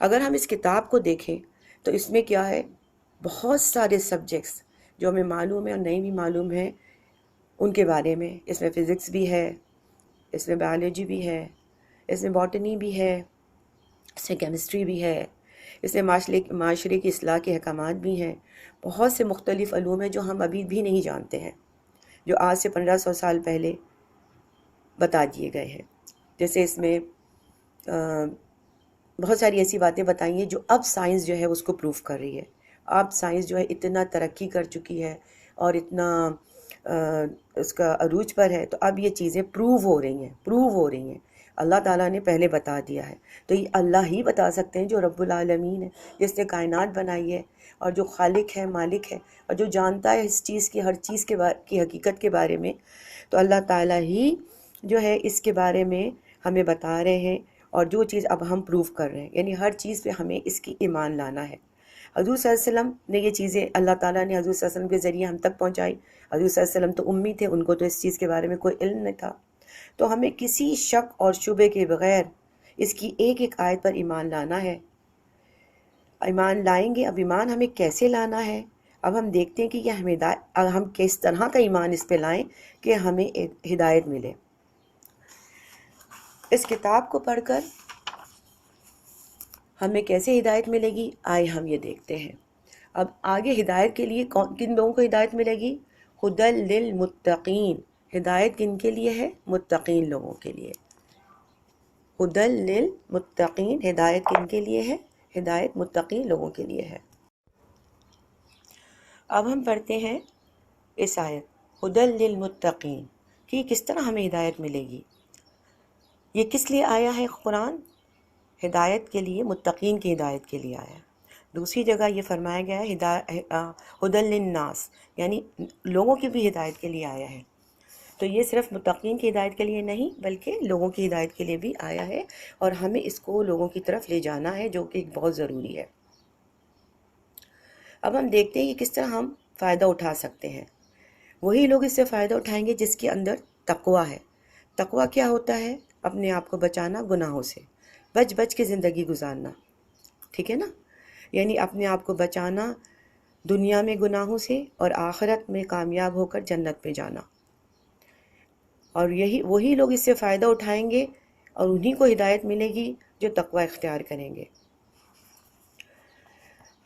اگر ہم اس کتاب کو دیکھیں تو اس میں کیا ہے، بہت سارے سبجیکٹس جو ہمیں معلوم ہے اور نہیں بھی معلوم ہے ان کے بارے میں. اس میں فزکس بھی ہے، اس میں بایولوجی بھی ہے، اس میں باٹنی بھی ہے، اس میں کیمسٹری بھی ہے، اس میں معاشرے کی اصلاح کے احکامات بھی ہیں. بہت سے مختلف علوم ہیں جو ہم ابھی بھی نہیں جانتے ہیں، جو آج سے 1500 سال پہلے بتا دیے گئے ہیں. جیسے اس میں بہت ساری ایسی باتیں بتائی ہیں جو اب سائنس جو ہے اس کو پروف کر رہی ہے. اب سائنس جو ہے اتنا ترقی کر چکی ہے اور اتنا اس کا عروج پر ہے، تو اب یہ چیزیں پروو ہو رہی ہیں. اللہ تعالیٰ نے پہلے بتا دیا ہے، تو یہ اللہ ہی بتا سکتے ہیں جو رب العالمین ہے، جس نے کائنات بنائی ہے اور جو خالق ہے، مالک ہے، اور جو جانتا ہے اس چیز کی، ہر چیز کی حقیقت کے بارے میں. تو اللہ تعالیٰ ہی جو ہے اس کے بارے میں ہمیں بتا رہے ہیں، اور جو چیز اب ہم پروف کر رہے ہیں، یعنی ہر چیز پہ ہمیں اس کی ایمان لانا ہے. حضور صلی اللہ علیہ وسلم نے یہ چیزیں اللہ تعالیٰ نے حضور صلی اللہ علیہ وسلم کے ذریعے ہم تک پہنچائی. حضور صلی اللہ علیہ وسلم تو امی تھے، ان کو تو اس چیز کے بارے میں کوئی علم نہیں تھا. تو ہمیں کسی شک اور شبے کے بغیر اس کی ایک ایک آیت پر ایمان لانا ہے. ایمان لائیں گے. اب ایمان ہمیں کیسے لانا ہے؟ اب ہم دیکھتے ہیں کہ یہ ہم کس طرح کا ایمان اس پہ لائیں کہ ہمیں ہدایت ملے. اس کتاب کو پڑھ کر ہمیں کیسے ہدایت ملے گی، آئے ہم یہ دیکھتے ہیں. اب آگے ہدایت کے لیے کن لوگوں کو ہدایت ملے گی؟ ہدی للمتقین. ہدایت کن کے لیے ہے؟ متقین لوگوں کے لیے. ہدی للمتقین، ہدایت کن کے لیے ہے؟ ہدایت متقین لوگوں کے لیے ہے. اب ہم پڑھتے ہیں اس آیت ہدی للمتقین کہ کس طرح ہمیں ہدایت ملے گی. یہ کس لیے آیا ہے قرآن؟ ہدایت کے لیے، متقین کی ہدایت کے لیے آیا. دوسری جگہ یہ فرمایا گیا ہے ہدی للناس، یعنی لوگوں کی بھی ہدایت کے لیے آیا ہے. تو یہ صرف متقین کی ہدایت کے لیے نہیں بلکہ لوگوں کی ہدایت کے لیے بھی آیا ہے، اور ہمیں اس کو لوگوں کی طرف لے جانا ہے، جو کہ بہت ضروری ہے. اب ہم دیکھتے ہیں کہ کس طرح ہم فائدہ اٹھا سکتے ہیں. وہی لوگ اس سے فائدہ اٹھائیں گے جس کے اندر تقویٰ ہے. تقویٰ کیا ہوتا ہے؟ اپنے آپ کو بچانا گناہوں سے، بچ کے زندگی گزارنا. ٹھیک ہے نا؟ یعنی اپنے آپ کو بچانا دنیا میں گناہوں سے، اور آخرت میں کامیاب ہو کر جنت پہ جانا. اور وہی لوگ اس سے فائدہ اٹھائیں گے، اور انہی کو ہدایت ملے گی جو تقویٰ اختیار کریں گے.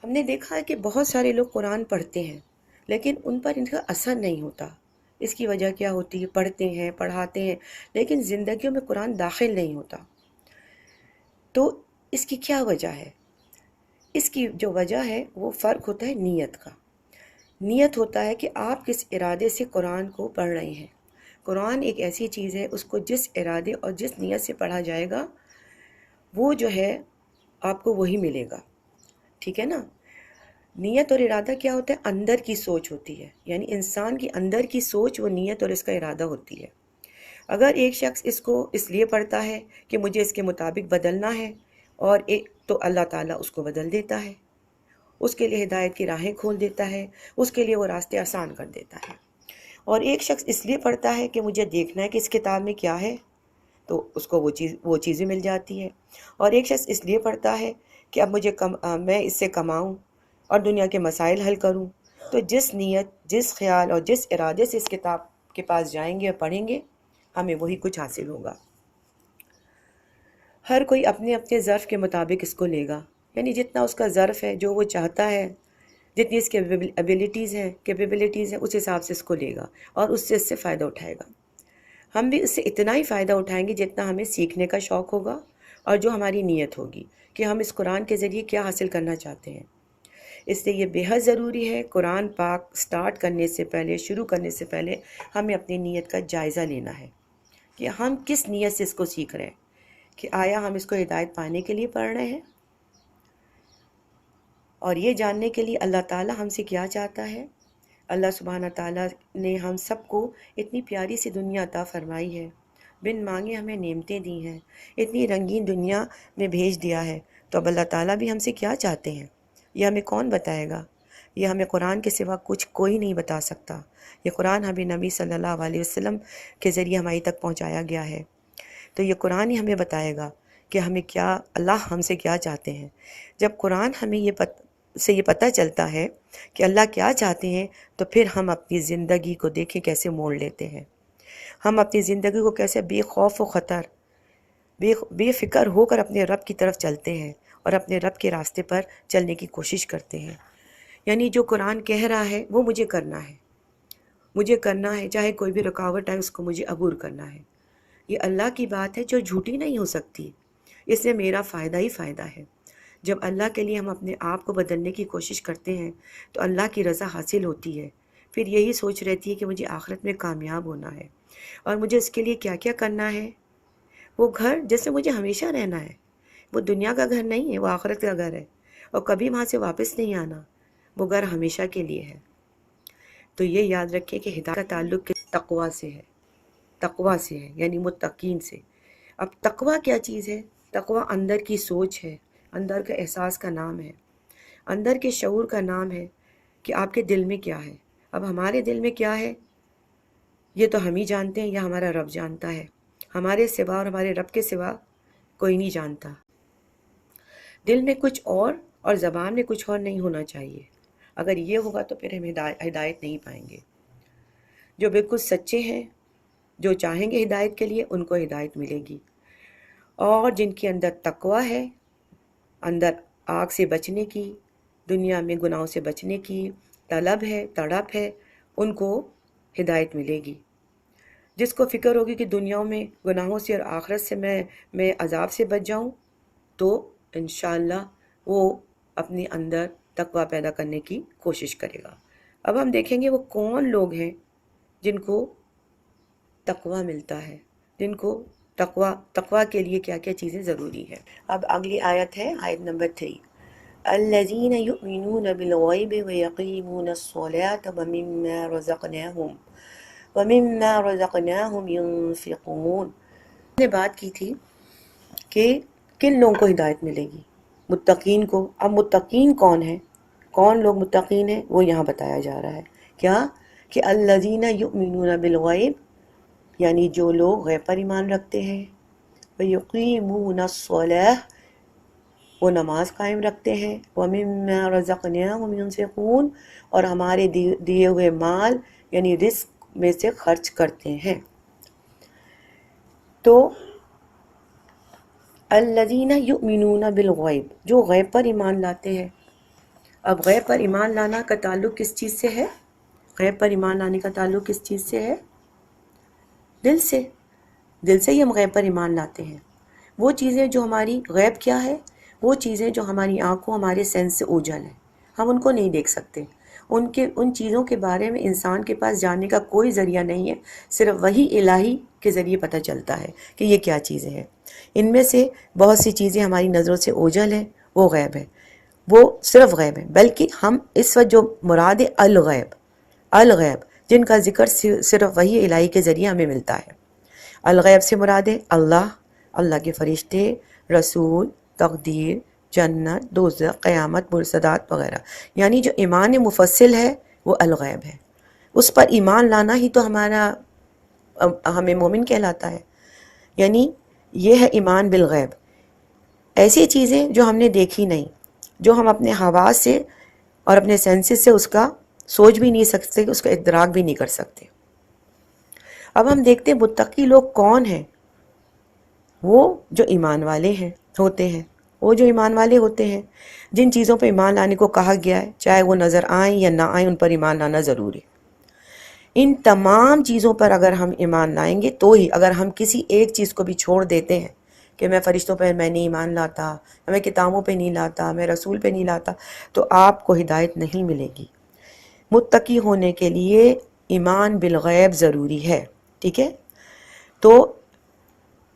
ہم نے دیکھا ہے کہ بہت سارے لوگ قرآن پڑھتے ہیں لیکن ان پر ان کا اثر نہیں ہوتا. اس کی وجہ کیا ہوتی ہے؟ پڑھتے ہیں، پڑھاتے ہیں، لیکن زندگیوں میں قرآن داخل نہیں ہوتا. تو اس کی کیا وجہ ہے؟ اس کی جو وجہ ہے وہ فرق ہوتا ہے نیت کا. نیت ہوتا ہے کہ آپ کس ارادے سے قرآن کو پڑھ رہے ہیں. قرآن ایک ایسی چیز ہے، اس کو جس ارادے اور جس نیت سے پڑھا جائے گا وہ جو ہے آپ کو وہی ملے گا. ٹھیک ہے نا؟ نیت اور ارادہ کیا ہوتا ہے؟ اندر کی سوچ ہوتی ہے، یعنی انسان کی اندر کی سوچ وہ نیت اور اس کا ارادہ ہوتی ہے. اگر ایک شخص اس کو اس لیے پڑھتا ہے کہ مجھے اس کے مطابق بدلنا ہے، اور تو اللہ تعالیٰ اس کو بدل دیتا ہے، اس کے لیے ہدایت کی راہیں کھول دیتا ہے، اس کے لیے وہ راستے آسان کر دیتا ہے. اور ایک شخص اس لیے پڑھتا ہے کہ مجھے دیکھنا ہے کہ اس کتاب میں کیا ہے، تو اس کو وہ چیزیں مل جاتی ہے. اور ایک شخص اس لیے پڑھتا ہے کہ اب میں اس سے کماؤں اور دنیا کے مسائل حل کروں. تو جس نیت، جس خیال اور جس ارادے سے اس کتاب کے پاس جائیں گے اور پڑھیں گے، ہمیں وہی کچھ حاصل ہوگا. ہر کوئی اپنے اپنے ظرف کے مطابق اس کو لے گا، یعنی جتنا اس کا ظرف ہے، جو وہ چاہتا ہے، جتنی اس کے کیپیبلٹیز ہیں، اس حساب سے اس کو لے گا اور اس سے فائدہ اٹھائے گا. ہم بھی اس سے اتنا ہی فائدہ اٹھائیں گے جتنا ہمیں سیکھنے کا شوق ہوگا، اور جو ہماری نیت ہوگی کہ ہم اس قرآن کے ذریعے کیا حاصل کرنا چاہتے ہیں. اس لیے یہ بے حد ضروری ہے قرآن پاک شروع کرنے سے پہلے ہمیں اپنی نیت کا جائزہ لینا ہے کہ ہم کس نیت سے اس کو سیکھ رہے ہیں. کہ آیا ہم اس کو ہدایت پانے کے لیے پڑھ رہے ہیں، اور یہ جاننے کے لیے اللہ تعالیٰ ہم سے کیا چاہتا ہے. اللہ سبحانہ تعالیٰ نے ہم سب کو اتنی پیاری سی دنیا عطا فرمائی ہے، بن مانگے ہمیں نعمتیں دی ہیں، اتنی رنگین دنیا میں بھیج دیا ہے. تو اب اللہ تعالیٰ بھی ہم سے کیا چاہتے ہیں یہ ہمیں کون بتائے گا؟ یہ ہمیں قرآن کے سوا کوئی نہیں بتا سکتا. یہ قرآن ہمیں نبی صلی اللہ علیہ وسلم کے ذریعے ہماری تک پہنچایا گیا ہے. تو یہ قرآن ہی ہمیں بتائے گا کہ ہمیں کیا اللہ ہم سے کیا چاہتے ہیں. جب قرآن ہمیں یہ پتہ چلتا ہے کہ اللہ کیا چاہتے ہیں تو پھر ہم اپنی زندگی کو دیکھیں کیسے موڑ لیتے ہیں. ہم اپنی زندگی کو کیسے بے خوف و خطر بے فکر ہو کر اپنے رب کی طرف چلتے ہیں اور اپنے رب کے راستے پر چلنے کی کوشش کرتے ہیں. یعنی جو قرآن کہہ رہا ہے وہ مجھے کرنا ہے، چاہے کوئی بھی رکاوٹ آئے اس کو مجھے عبور کرنا ہے. یہ اللہ کی بات ہے جو جھوٹی نہیں ہو سکتی، اس میں میرا فائدہ ہی فائدہ ہے. جب اللہ کے لیے ہم اپنے آپ کو بدلنے کی کوشش کرتے ہیں تو اللہ کی رضا حاصل ہوتی ہے. پھر یہی سوچ رہتی ہے کہ مجھے آخرت میں کامیاب ہونا ہے اور مجھے اس کے لیے کیا کیا کرنا ہے. وہ گھر جس میں مجھے ہمیشہ رہنا ہے، وہ دنیا کا گھر نہیں ہے، وہ آخرت کا گھر ہے اور کبھی وہاں سے واپس نہیں آنا. وہ گھر ہمیشہ کے لیے ہے. تو یہ یاد رکھیں کہ ہدایت کا تعلق تقوی سے ہے یعنی متقین سے. اب تقوی کیا چیز ہے؟ تقوی اندر کی سوچ ہے، اندر کا احساس کا نام ہے، اندر کے شعور کا نام ہے کہ آپ کے دل میں کیا ہے. اب ہمارے دل میں کیا ہے یہ تو ہم ہی جانتے ہیں یا ہمارا رب جانتا ہے. ہمارے سوا اور ہمارے رب کے سوا کوئی نہیں جانتا. دل میں کچھ اور زبان میں کچھ اور نہیں ہونا چاہیے. اگر یہ ہوگا تو پھر ہم ہدایت نہیں پائیں گے. جو بالکل سچے ہیں، جو چاہیں گے ہدایت کے لیے، ان کو ہدایت ملے گی. اور جن کے اندر تقوی ہے، اندر آگ سے بچنے کی، دنیا میں گناہوں سے بچنے کی طلب ہے، تڑپ ہے، ان کو ہدایت ملے گی. جس کو فکر ہوگی کہ دنیا میں گناہوں سے اور آخرت سے میں عذاب سے بچ جاؤں، تو انشاءاللہ وہ اپنے اندر تقوی پیدا کرنے کی کوشش کرے گا. اب ہم دیکھیں گے وہ کون لوگ ہیں جن کو تقوی ملتا ہے، جن کو تقوی کے لیے کیا کیا چیزیں ضروری ہے. اب اگلی آیت ہے آیت نمبر 3. الذین یؤمنون بالغیب ویقیمون الصلاة ومما رزقناہم ینفقون. ہم نے بات کی تھی کہ کن لوگوں کو ہدایت ملے گی؟ متقین کو. اب متقین کون ہیں؟ کون لوگ متقین ہیں وہ یہاں بتایا جا رہا ہے. کیا کہ الذین یؤمنون بالغیب یعنی جو لوگ غیب پر ایمان رکھتے ہیں، ویقیمون الصلاۃ وہ نماز قائم رکھتے ہیں، ومما رزقناہم ینفقون اور ہمارے دیے ہوئے مال یعنی رزق میں سے خرچ کرتے ہیں. تو الذین یؤمنون بالغیب جو غیب پر ایمان لاتے ہیں. اب غیب پر ایمان لانا کا تعلق کس چیز سے ہے؟ غیب پر ایمان لانے کا تعلق کس چیز سے ہے؟ دل سے. دل سے ہی ہم غیب پر ایمان لاتے ہیں. وہ چیزیں جو ہماری غیب کیا ہے؟ وہ چیزیں جو ہماری آنکھوں ہمارے سینس سے اوجھل ہیں، ہم ان کو نہیں دیکھ سکتے. ان چیزوں کے بارے میں انسان کے پاس جاننے کا کوئی ذریعہ نہیں ہے، صرف وحی الہی کے ذریعے پتہ چلتا ہے کہ یہ کیا چیزیں ہیں. ان میں سے بہت سی چیزیں ہماری نظروں سے اوجھل ہیں، وہ غیب ہے، وہ صرف غیب ہے. بلکہ ہم اس وقت جو مراد الغیب جن کا ذکر صرف وحی الہی کے ذریعے ہمیں ملتا ہے. الغیب سے مراد ہے اللہ کے فرشتے، رسول، تقدیر، جنت، دوزخ، قیامت، مرصدات وغیرہ. یعنی جو ایمان مفصل ہے وہ الغیب ہے. اس پر ایمان لانا ہی تو ہمیں مومن کہلاتا ہے. یعنی یہ ہے ایمان بالغیب. ایسی چیزیں جو ہم نے دیکھی نہیں، جو ہم اپنے حواس سے اور اپنے سینسز سے اس کا سوچ بھی نہیں سکتے، اس کا ادراک بھی نہیں کر سکتے. اب ہم دیکھتے ہیں متقی لوگ کون ہیں. وہ جو ایمان والے ہوتے ہیں، وہ جو ایمان والے ہوتے ہیں جن چیزوں پہ ایمان لانے کو کہا گیا ہے، چاہے وہ نظر آئیں یا نہ آئیں، ان پر ایمان لانا ضروری ہے. ان تمام چیزوں پر اگر ہم ایمان لائیں گے تو ہی. اگر ہم کسی ایک چیز کو بھی چھوڑ دیتے ہیں کہ میں فرشتوں پہ میں نہیں ایمان لاتا، میں کتابوں پہ نہیں لاتا، میں رسول پہ نہیں لاتا، تو آپ کو ہدایت نہیں ملے گی. متقی ہونے کے لیے ایمان بالغیب ضروری ہے. ٹھیک ہے؟ تو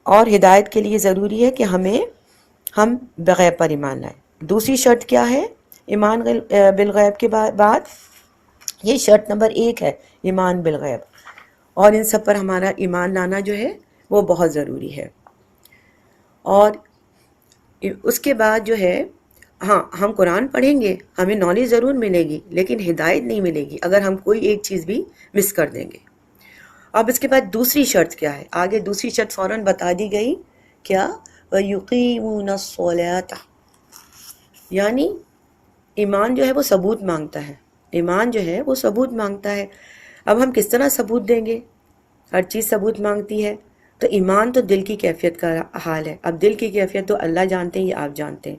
اور ہدایت کے لیے ضروری ہے کہ ہم بغیب پر ایمان لائیں. دوسری شرط کیا ہے ایمان بالغیب کے بعد؟ یہ شرط نمبر 1 ہے ایمان بالغیب. اور ان سب پر ہمارا ایمان لانا جو ہے وہ بہت ضروری ہے. اور اس کے بعد جو ہے ہم قرآن پڑھیں گے، ہمیں نالج ضرور ملے گی، لیکن ہدایت نہیں ملے گی اگر ہم کوئی ایک چیز بھی مس کر دیں گے. اب اس کے بعد دوسری شرط کیا ہے؟ آگے دوسری شرط فوراً بتا دی گئی. کیا وَيُقِيمُونَ الصَّلَاةَ، یعنی ایمان جو ہے وہ ثبوت مانگتا ہے، ایمان جو ہے وہ ثبوت مانگتا ہے۔ اب ہم کس طرح ثبوت دیں گے؟ ہر چیز ثبوت مانگتی ہے، تو ایمان تو دل کی کیفیت کا حال ہے۔ اب دل کی کیفیت تو اللہ جانتے ہیں، یہ آپ جانتے ہیں،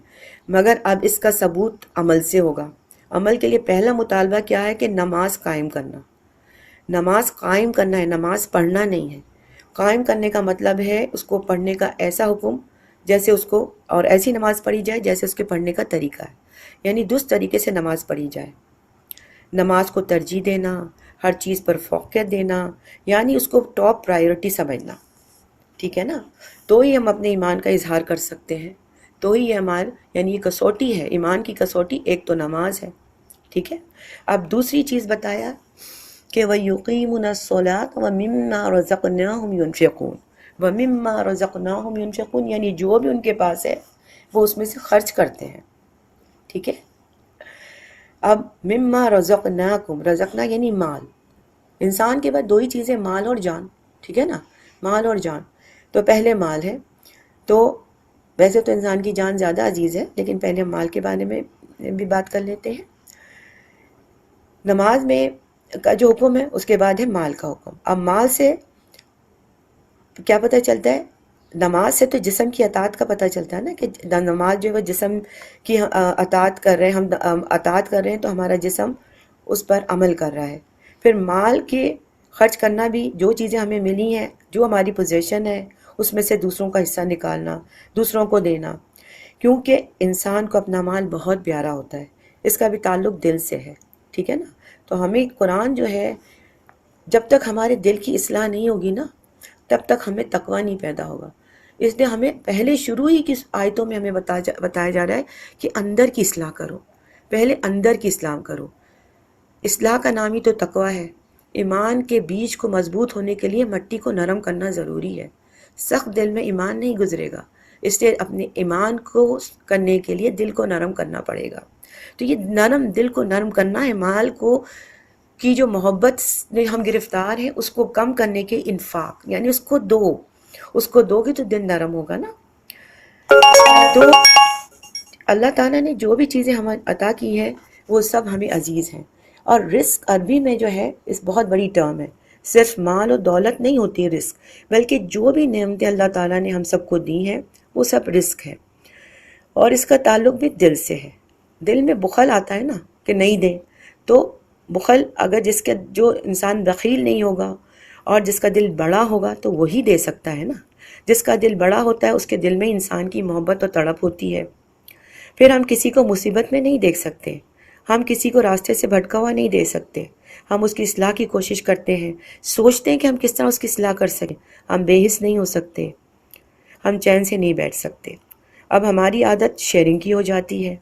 مگر اب اس کا ثبوت عمل سے ہوگا۔ عمل کے لیے پہلا مطالبہ کیا ہے کہ نماز قائم کرنا، نماز قائم کرنا ہے، نماز پڑھنا نہیں ہے۔ قائم کرنے کا مطلب ہے اس کو پڑھنے کا ایسا حکم جیسے اس کو، اور ایسی نماز پڑھی جائے جیسے اس کے پڑھنے کا طریقہ ہے، یعنی درست طریقے سے نماز پڑھی جائے۔ نماز کو ترجیح دینا، ہر چیز پر فوقیت دینا، یعنی اس کو ٹاپ پرائیورٹی سمجھنا، ٹھیک ہے نا؟ تو ہی ہم اپنے ایمان کا اظہار کر سکتے ہیں، تو ہی یہ ہمارا، یعنی یہ کسوٹی ہے، ایمان کی کسوٹی ایک تو نماز ہے، ٹھیک ہے؟ اب دوسری چیز بتایا کہ وَيُقِيمُونَ الصَّلَاةَ وَمِمَّا رَزَقْنَاهُمْ يُنْفِقُونَ، وَمِمَّا رَزَقْنَاهُمْ يُنْفِقُونَ، یعنی جو بھی ان کے پاس ہے وہ اس میں سے خرچ کرتے ہیں، ٹھیک ہے؟ اب مما رزقناکم، رزقنا یعنی مال، انسان کے بعد دو ہی چیزیں، مال اور جان، ٹھیک ہے نا؟ مال اور جان، تو پہلے مال ہے، تو ویسے تو انسان کی جان زیادہ عزیز ہے، لیکن پہلے ہم مال کے بارے میں بھی بات کر لیتے ہیں۔ نماز میں کا جو حکم ہے اس کے بعد ہے مال کا حکم۔ اب مال سے کیا پتہ چلتا ہے؟ نماز سے تو جسم کی اطاعت کا پتہ چلتا ہے نا، کہ نماز جو ہے جسم کی اطاعت کر رہے ہیں، ہم اطاعت کر رہے ہیں تو ہمارا جسم اس پر عمل کر رہا ہے۔ پھر مال کے خرچ کرنا بھی، جو چیزیں ہمیں ملی ہیں، جو ہماری پوزیشن ہے، اس میں سے دوسروں کا حصہ نکالنا، دوسروں کو دینا، کیونکہ انسان کو اپنا مال بہت پیارا ہوتا ہے، اس کا بھی تعلق دل سے ہے، ٹھیک ہے نا؟ تو ہمیں قرآن جو ہے، جب تک ہمارے دل کی اصلاح نہیں ہوگی نا، تب تک ہمیں تقویٰ نہیں پیدا ہوگا۔ اس لیے ہمیں پہلے شروع ہی کی آیتوں میں ہمیں بتایا جا رہا ہے کہ اندر کی اصلاح کرو، پہلے اندر کی اصلاح کرو۔ اصلاح کا نام ہی تو تقویٰ ہے۔ ایمان کے بیج کو مضبوط ہونے کے لیے مٹی کو نرم کرنا ضروری ہے، سخت دل میں ایمان نہیں گزرے گا، اس لیے اپنے ایمان کو کرنے کے لیے دل کو نرم کرنا پڑے گا۔ تو یہ نرم دل کو نرم کرنا ہے، مال کو کی جو محبت میں ہم گرفتار ہیں اس کو کم کرنے کے انفاق، یعنی اس کو دو گے تو دل نرم ہوگا نا۔ تو اللہ تعالیٰ نے جو بھی چیزیں ہمیں عطا کی ہیں وہ سب ہمیں عزیز ہیں، اور رزق عربی میں جو ہے اس بہت بڑی ٹرم ہے، صرف مال اور دولت نہیں ہوتی ہے رزق، بلکہ جو بھی نعمتیں اللہ تعالیٰ نے ہم سب کو دی ہیں وہ سب رزق ہے، اور اس کا تعلق بھی دل سے ہے۔ دل میں بخل آتا ہے نا کہ نہیں دیں، تو بخل اگر جو انسان بخیل نہیں ہوگا اور جس کا دل بڑا ہوگا تو وہی دے سکتا ہے نا۔ جس کا دل بڑا ہوتا ہے اس کے دل میں انسان کی محبت اور تڑپ ہوتی ہے۔ پھر ہم کسی کو مصیبت میں نہیں دیکھ سکتے، ہم کسی کو راستے سے بھٹکا ہوا نہیں دے سکتے، ہم اس کی اصلاح کی کوشش کرتے ہیں، سوچتے ہیں کہ ہم کس طرح اس کی اصلاح کر سکیں۔ ہم بے حس نہیں ہو سکتے، ہم چین سے نہیں بیٹھ سکتے۔ اب ہماری عادت شیئرنگ کی ہو جاتی ہے،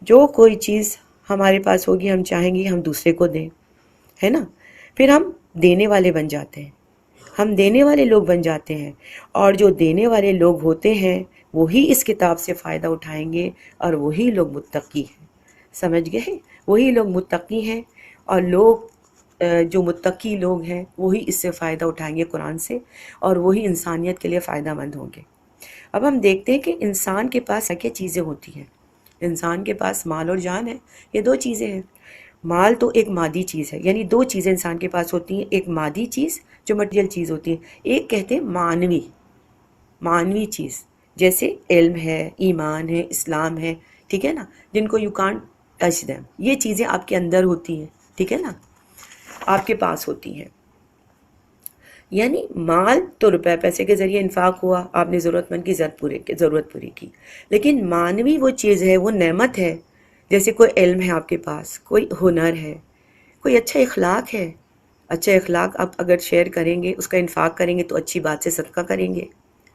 جو کوئی چیز ہمارے پاس ہوگی ہم چاہیں گے ہم دوسرے کو دیں، ہے نا؟ پھر ہم دینے والے بن جاتے ہیں، ہم دینے والے لوگ بن جاتے ہیں، اور جو دینے والے لوگ ہوتے ہیں وہی اس کتاب سے فائدہ اٹھائیں گے، اور وہی لوگ متقی ہیں۔ سمجھ گئے؟ وہی لوگ متقی ہیں، اور جو متقی لوگ ہیں وہی اس سے فائدہ اٹھائیں گے قرآن سے، اور وہی انسانیت کے لیے فائدہ مند ہوں گے۔ اب ہم دیکھتے ہیں کہ انسان کے پاس کیا چیزیں ہوتی ہیں۔ انسان کے پاس مال اور جان ہے، یہ دو چیزیں ہیں۔ مال تو ایک مادی چیز ہے، یعنی دو چیزیں انسان کے پاس ہوتی ہیں، ایک مادی چیز جو مٹیریل چیز ہوتی ہے، ایک کہتے ہیں معنوی چیز، جیسے علم ہے، ایمان ہے، اسلام ہے، ٹھیک ہے نا، جن کو یو کانٹ ٹچ دیم، یہ چیزیں آپ کے اندر ہوتی ہیں، ٹھیک ہے نا، آپ کے پاس ہوتی ہیں۔ یعنی مال تو روپے پیسے کے ذریعے انفاق ہوا، آپ نے ضرورت مند کی ضرورت پوری کی، لیکن معنوی وہ چیز ہے، وہ نعمت ہے، جیسے کوئی علم ہے آپ کے پاس، کوئی ہنر ہے، کوئی اچھا اخلاق ہے۔ اچھا اخلاق آپ اگر شیئر کریں گے، اس کا انفاق کریں گے تو اچھی بات سے صدقہ کریں گے،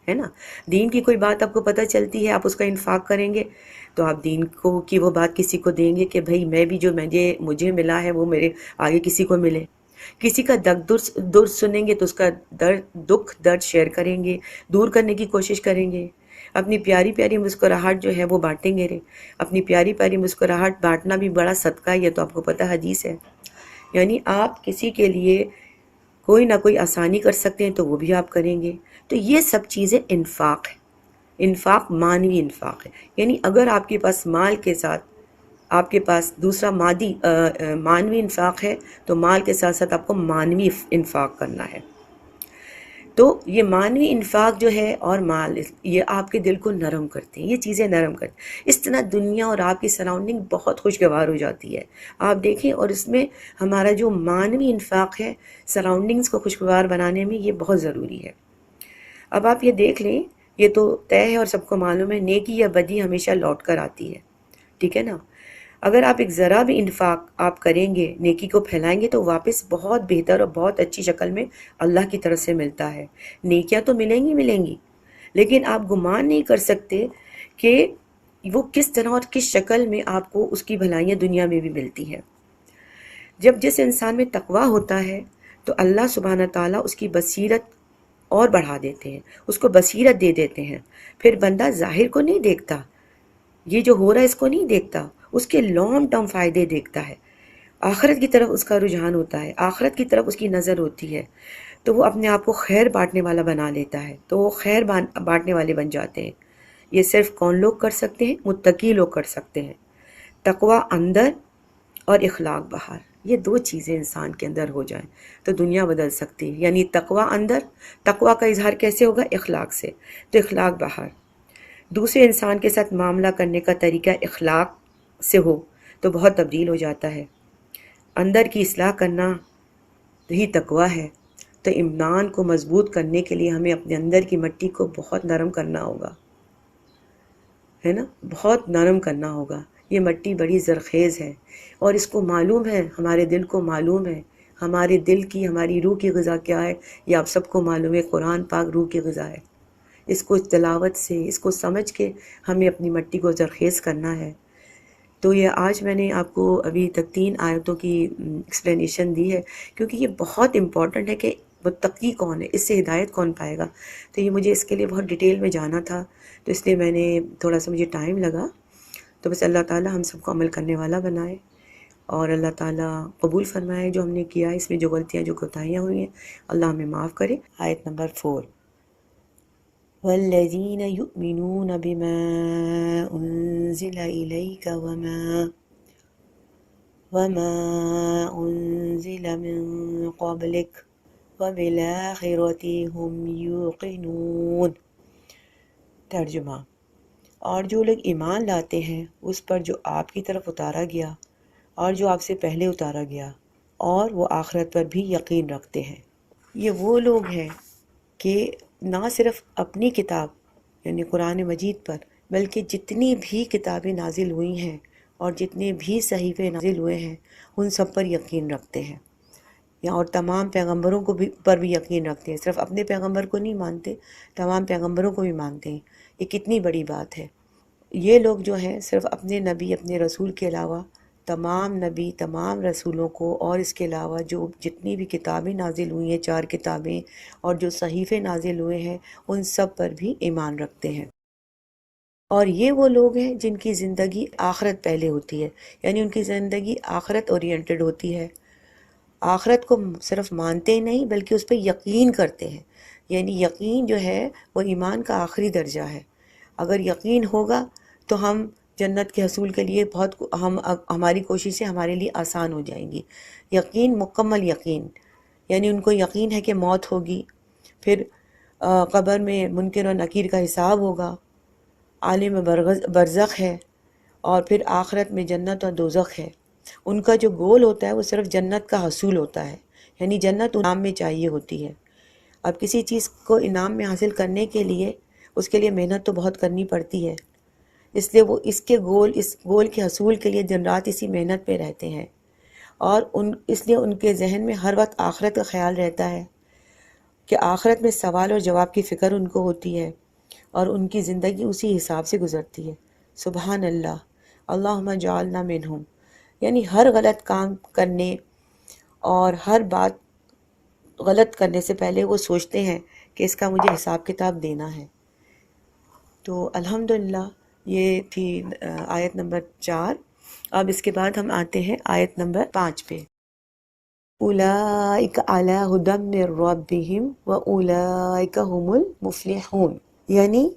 ہے نا۔ دین کی کوئی بات آپ کو پتہ چلتی ہے، آپ اس کا انفاق کریں گے تو آپ دین کی وہ بات کسی کو دیں گے کہ بھائی میں بھی جو مجھے ملا ہے وہ میرے آگے کسی کو ملے۔ کسی کا درد سنیں گے تو اس کا درد شیئر کریں گے، دور کرنے کی کوشش کریں گے۔ اپنی پیاری پیاری مسکراہٹ جو ہے وہ بانٹیں گے، اپنی پیاری پیاری مسکراہٹ بانٹنا بھی بڑا صدقہ ہے، یہ تو آپ کو پتہ حدیث ہے۔ یعنی آپ کسی کے لیے کوئی نہ کوئی آسانی کر سکتے ہیں تو وہ بھی آپ کریں گے، تو یہ سب چیزیں انفاق ہے۔ انفاق معنوی انفاق ہے، یعنی اگر آپ کے پاس مال کے ساتھ آپ کے پاس دوسرا معنوی انفاق ہے تو مال کے ساتھ ساتھ آپ کو معنوی انفاق کرنا ہے۔ تو یہ معنوی انفاق جو ہے اور مال، یہ آپ کے دل کو نرم کرتے ہیں، یہ چیزیں نرم کرتے ہیں، اس طرح دنیا اور آپ کی سراؤنڈنگ بہت خوشگوار ہو جاتی ہے۔ آپ دیکھیں، اور اس میں ہمارا جو معنوی انفاق ہے سراؤنڈنگز کو خوشگوار بنانے میں یہ بہت ضروری ہے۔ اب آپ یہ دیکھ لیں، یہ تو طے ہے اور سب کو معلوم ہے، نیکی یا بدی ہمیشہ لوٹ کر آتی ہے، ٹھیک ہے نا؟ اگر آپ ایک ذرا بھی انفاق آپ کریں گے، نیکی کو پھیلائیں گے، تو واپس بہت بہتر اور بہت اچھی شکل میں اللہ کی طرف سے ملتا ہے۔ نیکیاں تو ملیں گی، لیکن آپ گمان نہیں کر سکتے کہ وہ کس طرح اور کس شکل میں آپ کو اس کی بھلائیاں دنیا میں بھی ملتی ہیں۔ جب جس انسان میں تقویٰ ہوتا ہے تو اللہ سبحانہ تعالیٰ اس کی بصیرت اور بڑھا دیتے ہیں، اس کو بصیرت دے دیتے ہیں۔ پھر بندہ ظاہر کو نہیں دیکھتا، یہ جو ہو رہا ہے اس کو نہیں دیکھتا، اس کے لانگ ٹرم فائدے دیکھتا ہے، آخرت کی طرف اس کا رجحان ہوتا ہے، آخرت کی طرف اس کی نظر ہوتی ہے، تو وہ اپنے آپ کو خیر بانٹنے والا بنا لیتا ہے، تو وہ خیر بانٹنے والے بن جاتے ہیں۔ یہ صرف کون لوگ کر سکتے ہیں؟ متقی لوگ کر سکتے ہیں۔ تقوی اندر اور اخلاق باہر، یہ دو چیزیں انسان کے اندر ہو جائیں تو دنیا بدل سکتی ہے۔ یعنی تقوی اندر، تقوی کا اظہار کیسے ہوگا؟ اخلاق سے، تو اخلاق باہر۔ دوسرے انسان کے ساتھ معاملہ کرنے کا طریقہ اخلاق سے ہو تو بہت تبدیل ہو جاتا ہے۔ اندر کی اصلاح کرنا ہی تقوی ہے۔ تو ایمان کو مضبوط کرنے کے لیے ہمیں اپنے اندر کی مٹی کو بہت نرم کرنا ہوگا، ہے نا، بہت نرم کرنا ہوگا۔ یہ مٹی بڑی زرخیز ہے اور اس کو معلوم ہے، ہمارے دل کو معلوم ہے، ہمارے دل کی، ہماری روح کی غذا کیا ہے، یہ آپ سب کو معلوم ہے، قرآن پاک روح کی غذا ہے۔ اس کو تلاوت سے، اس کو سمجھ کے ہمیں اپنی مٹی کو زرخیز کرنا ہے۔ تو یہ آج میں نے آپ کو ابھی تک 3 آیتوں کی ایکسپلینیشن دی ہے، کیونکہ یہ بہت امپورٹنٹ ہے کہ متقی کون ہے، اس سے ہدایت کون پائے گا۔ تو یہ مجھے اس کے لیے بہت ڈیٹیل میں جانا تھا، تو اس لیے میں نے تھوڑا سا مجھے ٹائم لگا۔ تو بس اللہ تعالیٰ ہم سب کو عمل کرنے والا بنائے، اور اللہ تعالیٰ قبول فرمائے جو ہم نے کیا، اس میں جو غلطیاں، جو کوتاہیاں ہوئی ہیں، اللہ ہمیں معاف کرے۔ آیت نمبر 4، والذین یؤمنون بما انزل الیک وما انزل من قبلک وبالآخرۃ هم یوقنون۔ ترجمہ، اور جو لوگ ایمان لاتے ہیں اس پر جو آپ کی طرف اتارا گیا اور جو آپ سے پہلے اتارا گیا، اور وہ آخرت پر بھی یقین رکھتے ہیں۔ یہ وہ لوگ ہیں کہ نہ صرف اپنی کتاب یعنی قرآن مجید پر، بلکہ جتنی بھی کتابیں نازل ہوئی ہیں اور جتنے بھی صحیفے نازل ہوئے ہیں ان سب پر یقین رکھتے ہیں، اور تمام پیغمبروں کو بھی پر بھی یقین رکھتے ہیں۔ صرف اپنے پیغمبر کو نہیں مانتے، تمام پیغمبروں کو بھی مانتے ہیں۔ یہ کتنی بڑی بات ہے۔ یہ لوگ جو ہیں صرف اپنے نبی، اپنے رسول کے علاوہ تمام نبی، تمام رسولوں کو، اور اس کے علاوہ جو جتنی بھی کتابیں نازل ہوئی ہیں، 4 کتابیں اور جو صحیفے نازل ہوئے ہیں، ان سب پر بھی ایمان رکھتے ہیں۔ اور یہ وہ لوگ ہیں جن کی زندگی آخرت پہلے ہوتی ہے، یعنی ان کی زندگی آخرت اورینٹڈ ہوتی ہے۔ آخرت کو صرف مانتے ہی نہیں بلکہ اس پہ یقین کرتے ہیں، یعنی یقین جو ہے وہ ایمان کا آخری درجہ ہے۔ اگر یقین ہوگا تو ہم جنت کے حصول کے لیے ہماری کوششیں ہمارے لیے آسان ہو جائیں گی۔ یقین، مکمل یقین، یعنی ان کو یقین ہے کہ موت ہوگی، پھر قبر میں منکر و نکیر کا حساب ہوگا، عالم برزخ ہے، اور پھر آخرت میں جنت اور دوزخ ہے۔ ان کا جو گول ہوتا ہے وہ صرف جنت کا حصول ہوتا ہے، یعنی جنت انعام میں چاہیے ہوتی ہے۔ اب کسی چیز کو انعام میں حاصل کرنے کے لیے اس کے لیے محنت تو بہت کرنی پڑتی ہے، اس لیے وہ اس گول کے حصول کے لیے دن رات اسی محنت پہ رہتے ہیں، اور اس لیے ان کے ذہن میں ہر وقت آخرت کا خیال رہتا ہے کہ آخرت میں سوال اور جواب کی فکر ان کو ہوتی ہے، اور ان کی زندگی اسی حساب سے گزرتی ہے۔ سبحان اللہ، اللہم اجعلنا منہم۔ یعنی ہر غلط کام کرنے اور ہر بات غلط کرنے سے پہلے وہ سوچتے ہیں کہ اس کا مجھے حساب کتاب دینا ہے۔ تو الحمدللہ یہ تھی آیت نمبر 4۔ اب اس کے بعد ہم آتے ہیں آیت نمبر 5 پہ۔ اولئک علی ھدی من ربہم واولئک ھم المفلحون، یعنی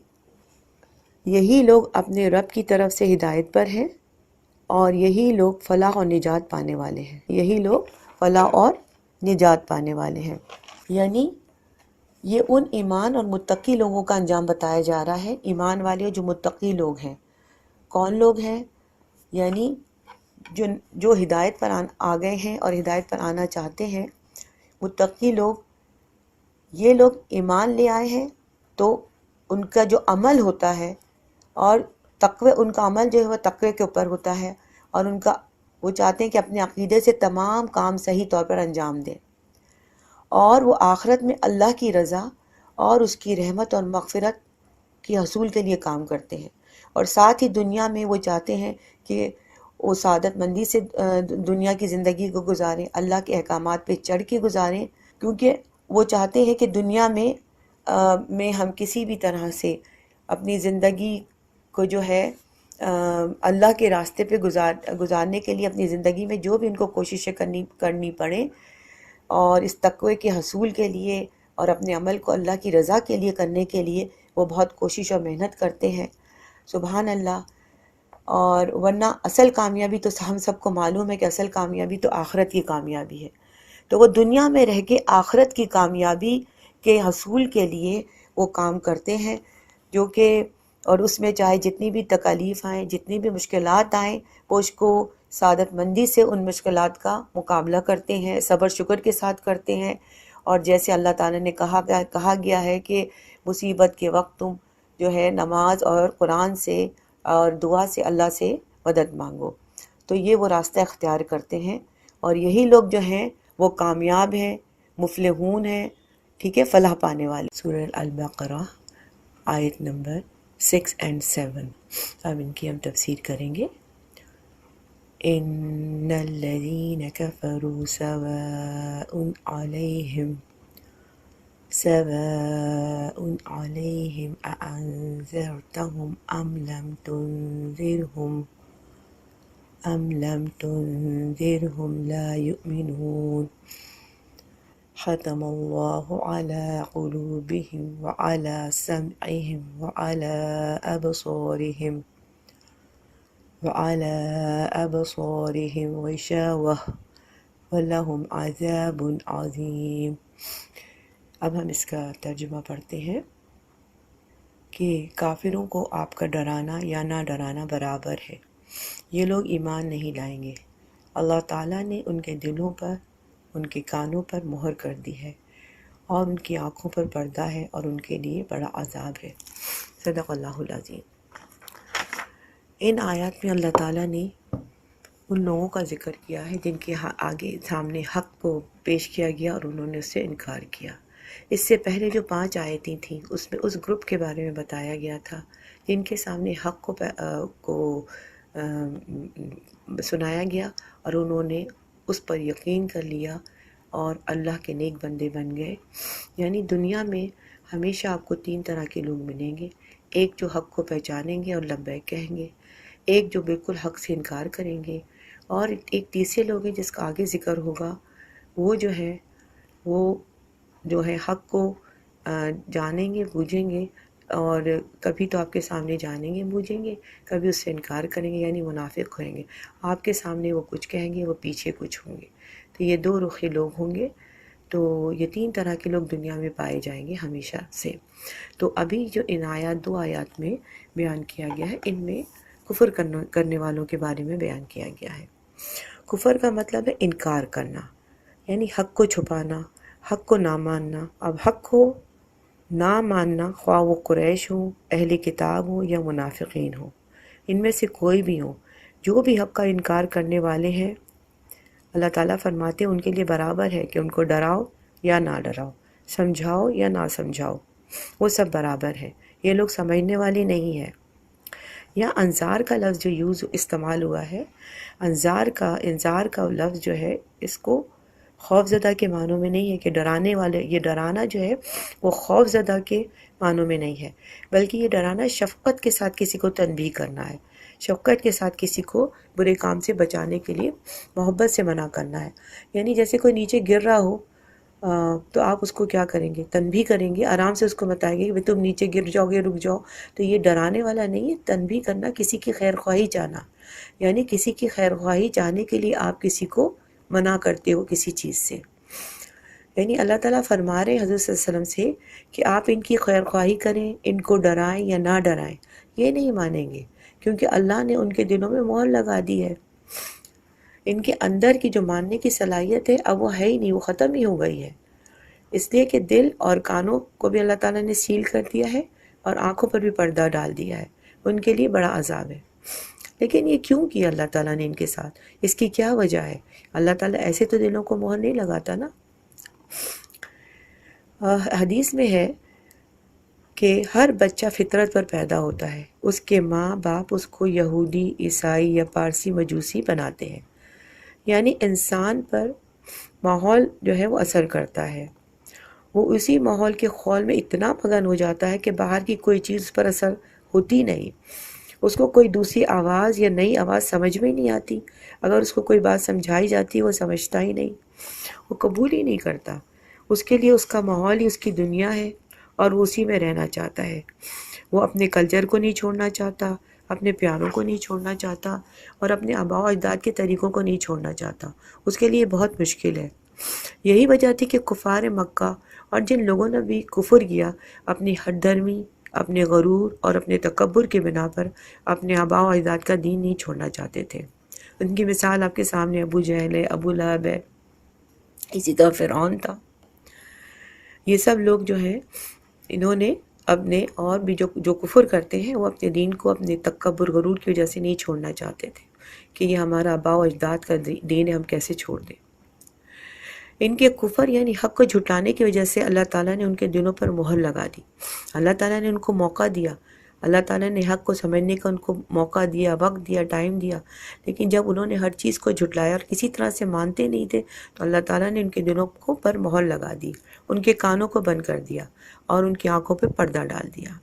یہی لوگ اپنے رب کی طرف سے ہدایت پر ہیں اور یہی لوگ فلاح اور نجات پانے والے ہیں. یہی لوگ فلاح اور نجات پانے والے ہیں. یعنی یہ ان ایمان اور متقی لوگوں کا انجام بتایا جا رہا ہے. ایمان والے جو متقی لوگ ہیں. کون لوگ ہیں؟ یعنی جو ہدایت پر آ گئے ہیں اور ہدایت پر آنا چاہتے ہیں. متقی لوگ، یہ لوگ ایمان لے آئے ہیں تو ان کا جو عمل ہوتا ہے اور تقوی، ان کا عمل جو ہے وہ تقوی کے اوپر ہوتا ہے، اور وہ چاہتے ہیں کہ اپنے عقیدے سے تمام کام صحیح طور پر انجام دیں، اور وہ آخرت میں اللہ کی رضا اور اس کی رحمت اور مغفرت کے حصول کے لیے کام کرتے ہیں. اور ساتھ ہی دنیا میں وہ چاہتے ہیں کہ وہ سعادت مندی سے دنیا کی زندگی کو گزاریں، اللہ کے احکامات پہ چڑھ کے گزاریں، کیونکہ وہ چاہتے ہیں کہ دنیا میں ہم کسی بھی طرح سے اپنی زندگی کو جو ہے اللہ کے راستے پہ گزارنے کے لیے اپنی زندگی میں جو بھی ان کو کوششیں کرنی پڑیں، اور اس تقوی کے حصول کے لیے اور اپنے عمل کو اللہ کی رضا کے لیے کرنے کے لیے وہ بہت کوشش اور محنت کرتے ہیں. سبحان اللہ. اور ورنہ اصل کامیابی تو ہم سب کو معلوم ہے کہ اصل کامیابی تو آخرت کی کامیابی ہے. تو وہ دنیا میں رہ کے آخرت کی کامیابی کے حصول کے لیے وہ کام کرتے ہیں، جو کہ اور اس میں چاہے جتنی بھی تکالیف آئیں، جتنی بھی مشکلات آئیں، وہ اس کو سعادت مندی سے ان مشکلات کا مقابلہ کرتے ہیں، صبر شکر کے ساتھ کرتے ہیں. اور جیسے اللہ تعالیٰ نے کہا گیا ہے کہ مصیبت کے وقت تم جو ہے نماز اور قرآن سے اور دعا سے اللہ سے مدد مانگو. تو یہ وہ راستہ اختیار کرتے ہیں، اور یہی لوگ جو ہیں وہ کامیاب ہیں، مفلحون ہیں، ٹھیک ہے، فلاح پانے والے. سورہ البقرہ آیت نمبر 6 اور 7. اب ان کی ہم تفسیر کریں گے. ان الذین کفروا سواء علیہم اانذرتہم ام لم تنذرہم لا یؤمنون. ختم اللہ علی قلوبہم وعلی سمعہم وعلی ابصارہم غشاوہ ولہم عذاب عظیم. اب ہم اس کا ترجمہ پڑھتے ہیں کہ کافروں کو آپ کا ڈرانا یا نہ ڈرانا برابر ہے. یہ لوگ ایمان نہیں لائیں گے. اللہ تعالیٰ نے ان کے دلوں پر، ان کے کانوں پر مہر کر دی ہے، اور ان کی آنکھوں پر پردہ ہے، اور ان کے لیے بڑا عذاب ہے. صدق اللہ العظیم. ان آیات میں اللہ تعالیٰ نے ان لوگوں کا ذکر کیا ہے جن کے آگے سامنے حق کو پیش کیا گیا اور انہوں نے اس سے انکار کیا. اس سے پہلے جو 5 آیتیں تھیں اس میں اس گروپ کے بارے میں بتایا گیا تھا جن کے سامنے حق کو سنایا گیا اور انہوں نے اس پر یقین کر لیا اور اللہ کے نیک بندے بن گئے. یعنی دنیا میں ہمیشہ آپ کو 3 طرح کے لوگ ملیں گے. ایک جو حق کو پہچانیں گے اور لبیک کہیں گے، ایک جو بالکل حق سے انکار کریں گے، اور ایک تیسرے لوگ ہیں جس کا آگے ذکر ہوگا، وہ جو ہے حق کو جانیں گے، بوجھیں گے، اور کبھی تو آپ کے سامنے جانیں گے، بوجھیں گے، کبھی اس سے انکار کریں گے، یعنی منافق ہوئیں گے. آپ کے سامنے وہ کچھ کہیں گے، وہ پیچھے کچھ ہوں گے. تو یہ 2 رخی لوگ ہوں گے. تو یہ 3 طرح کے لوگ دنیا میں پائے جائیں گے ہمیشہ سے. تو ابھی جو ان آیات 2 آیات میں بیان کیا گیا ہے، ان میں کفر کرنے والوں کے بارے میں بیان کیا گیا ہے. کفر کا مطلب ہے انکار کرنا، یعنی حق کو چھپانا، حق کو نہ ماننا. اب حق کو نہ ماننا، خواہ وہ قریش ہوں، اہل کتاب ہوں یا منافقین ہوں، ان میں سے کوئی بھی ہوں، جو بھی حق کا انکار کرنے والے ہیں، اللہ تعالیٰ فرماتے ہیں ان کے لیے برابر ہے کہ ان کو ڈراؤ یا نہ ڈراؤ، سمجھاؤ یا نہ سمجھاؤ، وہ سب برابر ہے. یہ لوگ سمجھنے والے نہیں ہیں. یا انذار کا لفظ جو استعمال ہوا ہے، انذار کا لفظ جو ہے، اس کو خوف زدہ کے معنوں میں نہیں ہے کہ ڈرانے والے. یہ ڈرانا جو ہے وہ خوف زدہ کے معنوں میں نہیں ہے، بلکہ یہ ڈرانا شفقت کے ساتھ کسی کو تنبیہ کرنا ہے، شفقت کے ساتھ کسی کو برے کام سے بچانے کے لیے محبت سے منع کرنا ہے. یعنی جیسے کوئی نیچے گر رہا ہو تو آپ اس کو کیا کریں گے؟ تنبیہ کریں گے، آرام سے اس کو بتائیں گے کہ تم نیچے گر جاؤ گے، رک جاؤ. تو یہ ڈرانے والا نہیں ہے. تنبیہ کرنا، کسی کی خیر خواہی چاہنا، یعنی کسی کی خیر خواہی چاہنے کے لیے آپ کسی کو منع کرتے ہو کسی چیز سے. یعنی اللہ تعالیٰ فرما رہے ہیں حضرت صلی اللہ علیہ وسلم سے کہ آپ ان کی خیر خواہی کریں، ان کو ڈرائیں یا نہ ڈرائیں. یہ نہیں مانیں گے کیونکہ اللہ نے ان کے دلوں میں مہر لگا دی ہے. ان کے اندر کی جو ماننے کی صلاحیت ہے اب وہ ہے ہی نہیں، وہ ختم ہی ہو گئی ہے. اس لیے کہ دل اور کانوں کو بھی اللہ تعالیٰ نے سیل کر دیا ہے اور آنکھوں پر بھی پردہ ڈال دیا ہے. ان کے لیے بڑا عذاب ہے. لیکن یہ کیوں کیا اللہ تعالیٰ نے ان کے ساتھ؟ اس کی کیا وجہ ہے؟ اللہ تعالیٰ ایسے تو دلوں کو مہر نہیں لگاتا نا. حدیث میں ہے کہ ہر بچہ فطرت پر پیدا ہوتا ہے، اس کے ماں باپ اس کو یہودی، عیسائی یا پارسی مجوسی بناتے ہیں. یعنی انسان پر ماحول جو ہے وہ اثر کرتا ہے. وہ اسی ماحول کے خول میں اتنا مگن ہو جاتا ہے کہ باہر کی کوئی چیز اس پر اثر ہوتی نہیں. اس کو کوئی دوسری آواز یا نئی آواز سمجھ میں نہیں آتی. اگر اس کو کوئی بات سمجھائی جاتی وہ سمجھتا ہی نہیں، وہ قبول ہی نہیں کرتا. اس کے لیے اس کا ماحول ہی اس کی دنیا ہے اور وہ اسی میں رہنا چاہتا ہے. وہ اپنے کلچر کو نہیں چھوڑنا چاہتا، اپنے پیاروں کو نہیں چھوڑنا چاہتا اور اپنے آباء و اجداد کے طریقوں کو نہیں چھوڑنا چاہتا. اس کے لیے بہت مشکل ہے. یہی وجہ تھی کہ کفار مکہ اور جن لوگوں نے بھی کفر کیا، اپنی ہٹ دھرمی، اپنے غرور اور اپنے تکبر کے بنا پر اپنے آباء و اجداد کا دین نہیں چھوڑنا چاہتے تھے. ان کی مثال آپ کے سامنے ابو جہل ہے، ابو لہب ہے، اسی طرح فرعون تھا. یہ سب لوگ جو ہیں انہوں نے اپنے اور بھی جو کفر کرتے ہیں وہ اپنے دین کو اپنے تکبر غرور کی وجہ سے نہیں چھوڑنا چاہتے تھے کہ یہ ہمارا آباء و اجداد کا دین ہے، ہم کیسے چھوڑ دیں. ان کے کفر یعنی حق کو جھٹلانے کی وجہ سے اللہ تعالیٰ نے ان کے دلوں پر مہر لگا دی. اللہ تعالیٰ نے ان کو موقع دیا، اللہ تعالیٰ نے حق کو سمجھنے کا ان کو موقع دیا، وقت دیا، ٹائم دیا. لیکن جب انہوں نے ہر چیز کو جھٹلایا اور کسی طرح سے مانتے نہیں تھے تو اللہ تعالیٰ نے ان کے دلوں کو پر مہر لگا دی، ان کے کانوں کو بند کر دیا اور ان کی آنکھوں پہ پردہ ڈال دیا.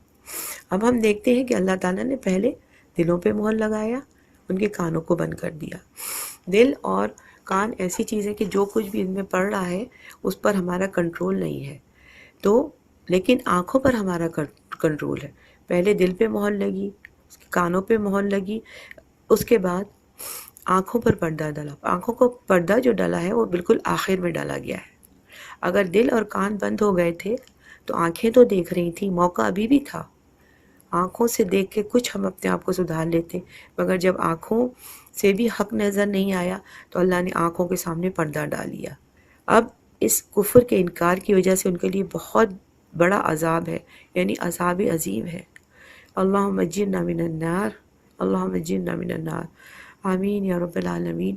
اب ہم دیکھتے ہیں کہ اللہ تعالیٰ نے پہلے دلوں پہ مہر لگایا، ان کے کانوں کو بند کر دیا. دل اور کان ایسی چیز ہے کہ جو کچھ بھی ان میں پڑ رہا ہے اس پر ہمارا کنٹرول نہیں ہے. تو لیکن آنکھوں پر ہمارا کنٹرول ہے. پہلے دل پہ مہر لگی، کانوں پہ مہر لگی، اس کے بعد آنکھوں پر پردہ ڈالا. آنکھوں کو پردہ جو ڈالا ہے وہ بالکل آخر میں ڈالا گیا ہے. اگر دل اور کان بند ہو گئے تھے تو آنکھیں تو دیکھ رہی تھیں، موقع ابھی بھی تھا. آنکھوں سے دیکھ کے کچھ ہم اپنے آپ کو سدھار لیتے، مگر جب آنکھوں سے بھی حق نظر نہیں آیا تو اللہ نے آنکھوں کے سامنے پردہ ڈال لیا. اب اس کفر کے انکار کی وجہ سے ان کے لیے بہت بڑا عذاب ہے، یعنی عذاب عظیم ہے. اللہم اجرنا من النار، اللہم اجرنا من النار. آمین یا رب العالمین.